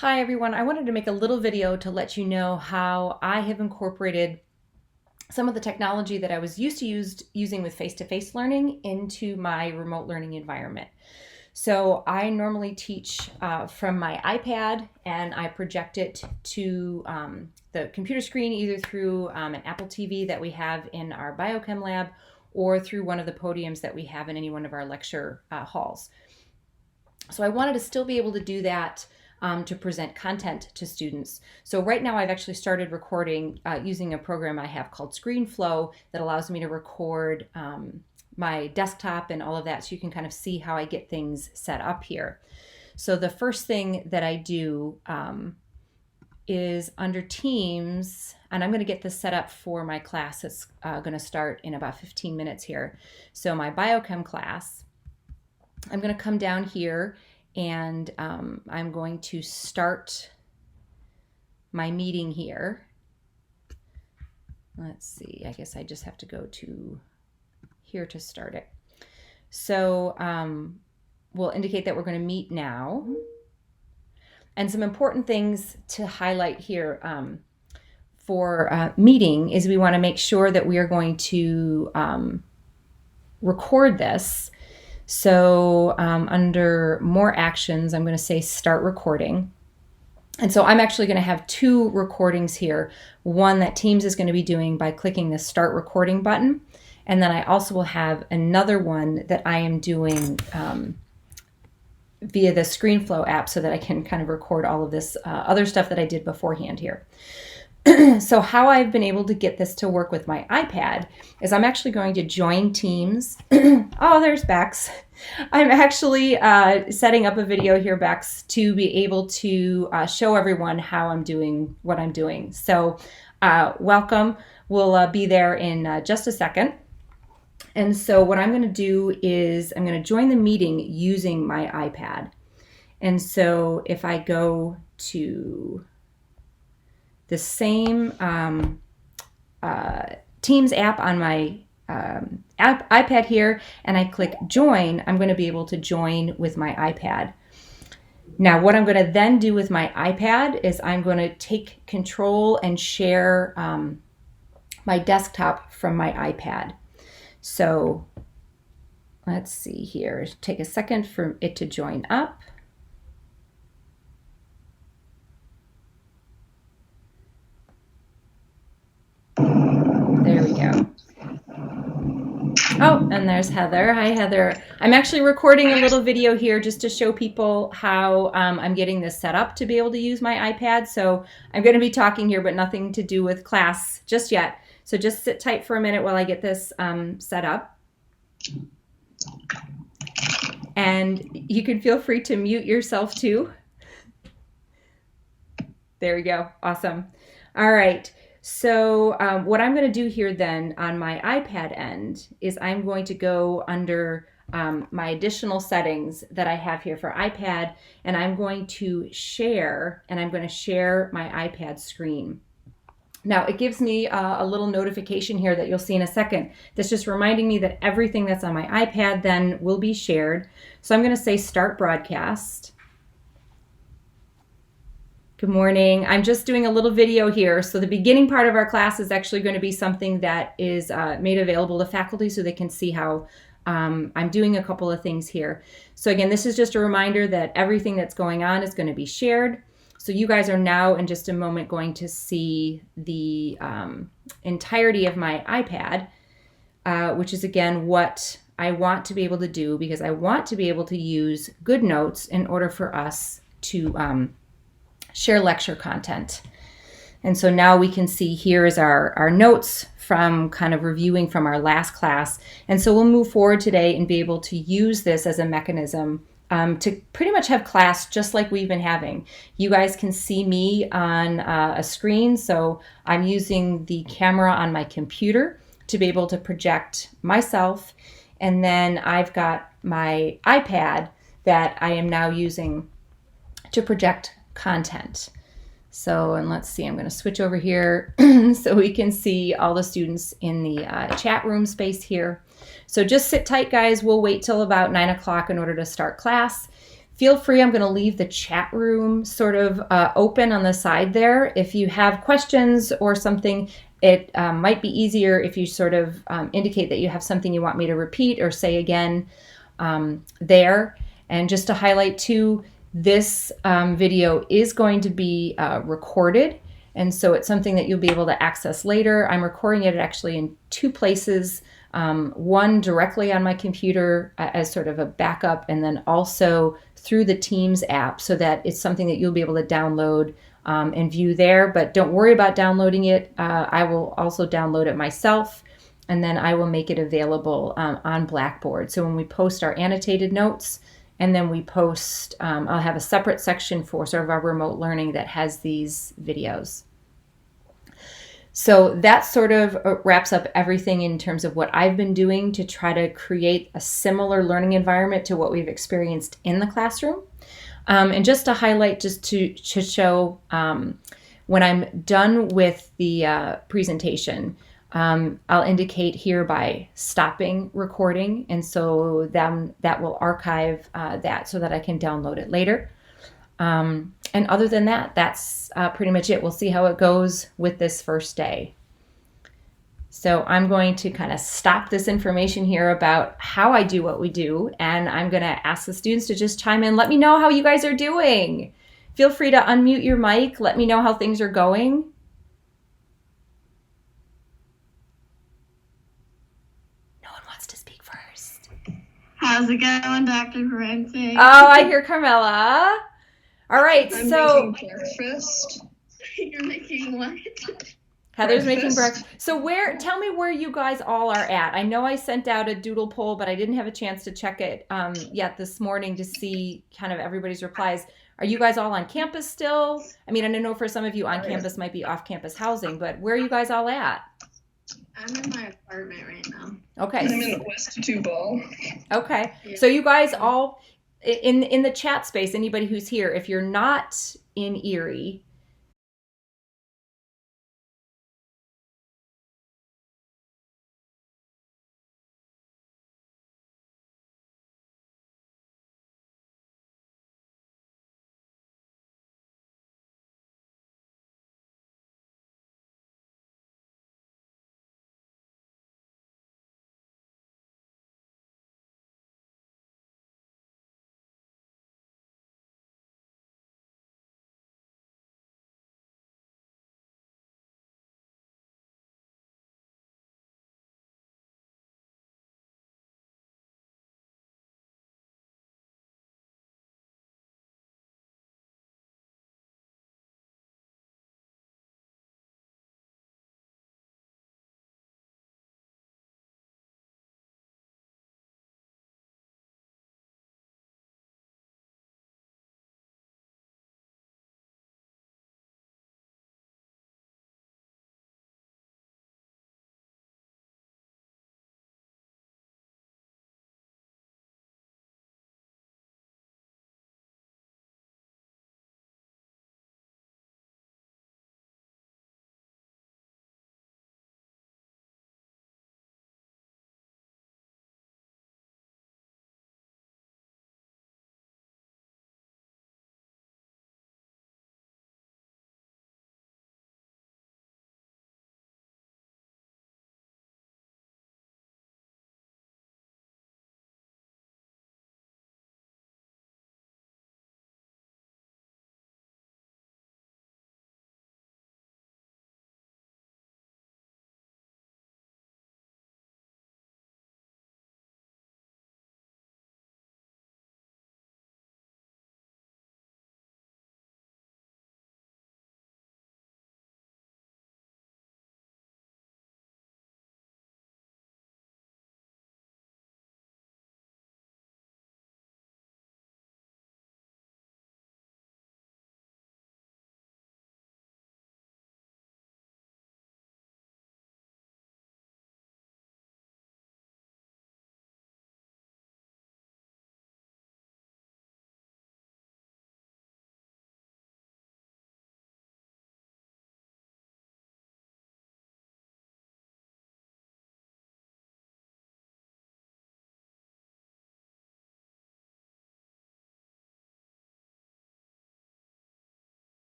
Hi everyone, I wanted to make a little video to let you know how I have incorporated some of the technology that I was used to using with face-to-face learning into my remote learning environment. So I normally teach from my iPad and I project it to the computer screen either through an Apple TV that we have in our biochem lab or through one of the podiums that we have in any one of our lecture halls. So I wanted to still be able to do that to present content to students. So right now I've actually started recording using a program I have called ScreenFlow that allows me to record my desktop and all of that, so you can kind of see how I get things set up here. So the first thing that I do is under Teams, and I'm going to get this set up for my class that's going to start in about 15 minutes here. So my biochem class, I'm going to come down here and I'm going to start my meeting here. Let's see, I guess I just have to go to here to start it. So we'll indicate that we're going to meet now. And some important things to highlight here for meeting is we want to make sure that we are going to record this. So under more actions, I'm going to say start recording. And so I'm actually going to have two recordings here. One that Teams is going to be doing by clicking the start recording button. And then I also will have another one that I am doing via the ScreenFlow app so that I can kind of record all of this other stuff that I did beforehand here. So how I've been able to get this to work with my iPad is I'm actually going to join Teams. Oh, there's Bex. I'm actually setting up a video here, Bex, to be able to show everyone how I'm doing what I'm doing. So welcome. We'll be there in just a second. And so what I'm going to do is I'm going to join the meeting using my iPad. And so if I go to the same Teams app on my iPad here, and I click join, I'm going to be able to join with my iPad. Now, what I'm going to then do with my iPad is I'm going to take control and share my desktop from my iPad. So let's see here. Take a second for it to join up. There we go. Oh, and there's Heather. Hi, Heather. I'm actually recording a little video here just to show people how I'm getting this set up to be able to use my iPad. So I'm going to be talking here, but nothing to do with class just yet. So just sit tight for a minute while I get this set up. And you can feel free to mute yourself too. There we go. Awesome. All right. So what I'm going to do here then on my iPad end is I'm going to go under my additional settings that I have here for iPad, and I'm going to share, and I'm going to share my iPad screen. Now it gives me a little notification here that you'll see in a second that's just reminding me that everything that's on my iPad then will be shared. So I'm going to say start broadcast. Good morning. I'm just doing a little video here. So the beginning part of our class is actually going to be something that is made available to faculty so they can see how I'm doing a couple of things here. So again, this is just a reminder that everything that's going on is going to be shared. So you guys are now in just a moment going to see the entirety of my iPad, which is again what I want to be able to do, because I want to be able to use GoodNotes in order for us to share lecture content. And so now we can see here is our notes from kind of reviewing from our last class. And so we'll move forward today and be able to use this as a mechanism to pretty much have class just like we've been having. You guys can see me on a screen. So I'm using the camera on my computer to be able to project myself. And then I've got my iPad that I am now using to project content. So, and let's see, I'm going to switch over here so we can see all the students in the chat room space here. So just sit tight, guys. We'll wait till about 9 o'clock in order to start class. Feel free, I'm going to leave the chat room sort of open on the side there. If you have questions or something, it might be easier if you sort of indicate that you have something you want me to repeat or say again there. And just to highlight too, this video is going to be recorded. And so it's something that you'll be able to access later. I'm recording it actually in 2 places. One directly on my computer as sort of a backup, and then also through the Teams app, so that it's something that you'll be able to download and view there. But don't worry about downloading it. I will also download it myself, and then I will make it available on Blackboard. So when we post our annotated notes, and then we post, I'll have a separate section for sort of our remote learning that has these videos. So that sort of wraps up everything in terms of what I've been doing to try to create a similar learning environment to what we've experienced in the classroom. And just to highlight, just to show when I'm done with the presentation, I'll indicate here by stopping recording. And so then that will archive that so that I can download it later. And other than that, that's pretty much it. We'll see how it goes with this first day. So I'm going to kind of stop this information here about how I do what we do, and I'm going to ask the students to just chime in. Let me know how you guys are doing. Feel free to unmute your mic. Let me know how things are going. No one wants to speak first. How's it going, Dr. Forensic? Oh, I hear Carmela. All right, I'm so making breakfast. You're making what? Heather's making breakfast. So tell me where you guys all are at. I know I sent out a doodle poll, but I didn't have a chance to check it yet this morning to see kind of everybody's replies. Are you guys all on campus still? I mean, I know for some of you on campus might be off-campus housing, but where are you guys all at? I'm in my apartment right now. Okay. I'm in West Tubal. Okay. So you guys all in the chat space, anybody who's here, if you're not in Erie,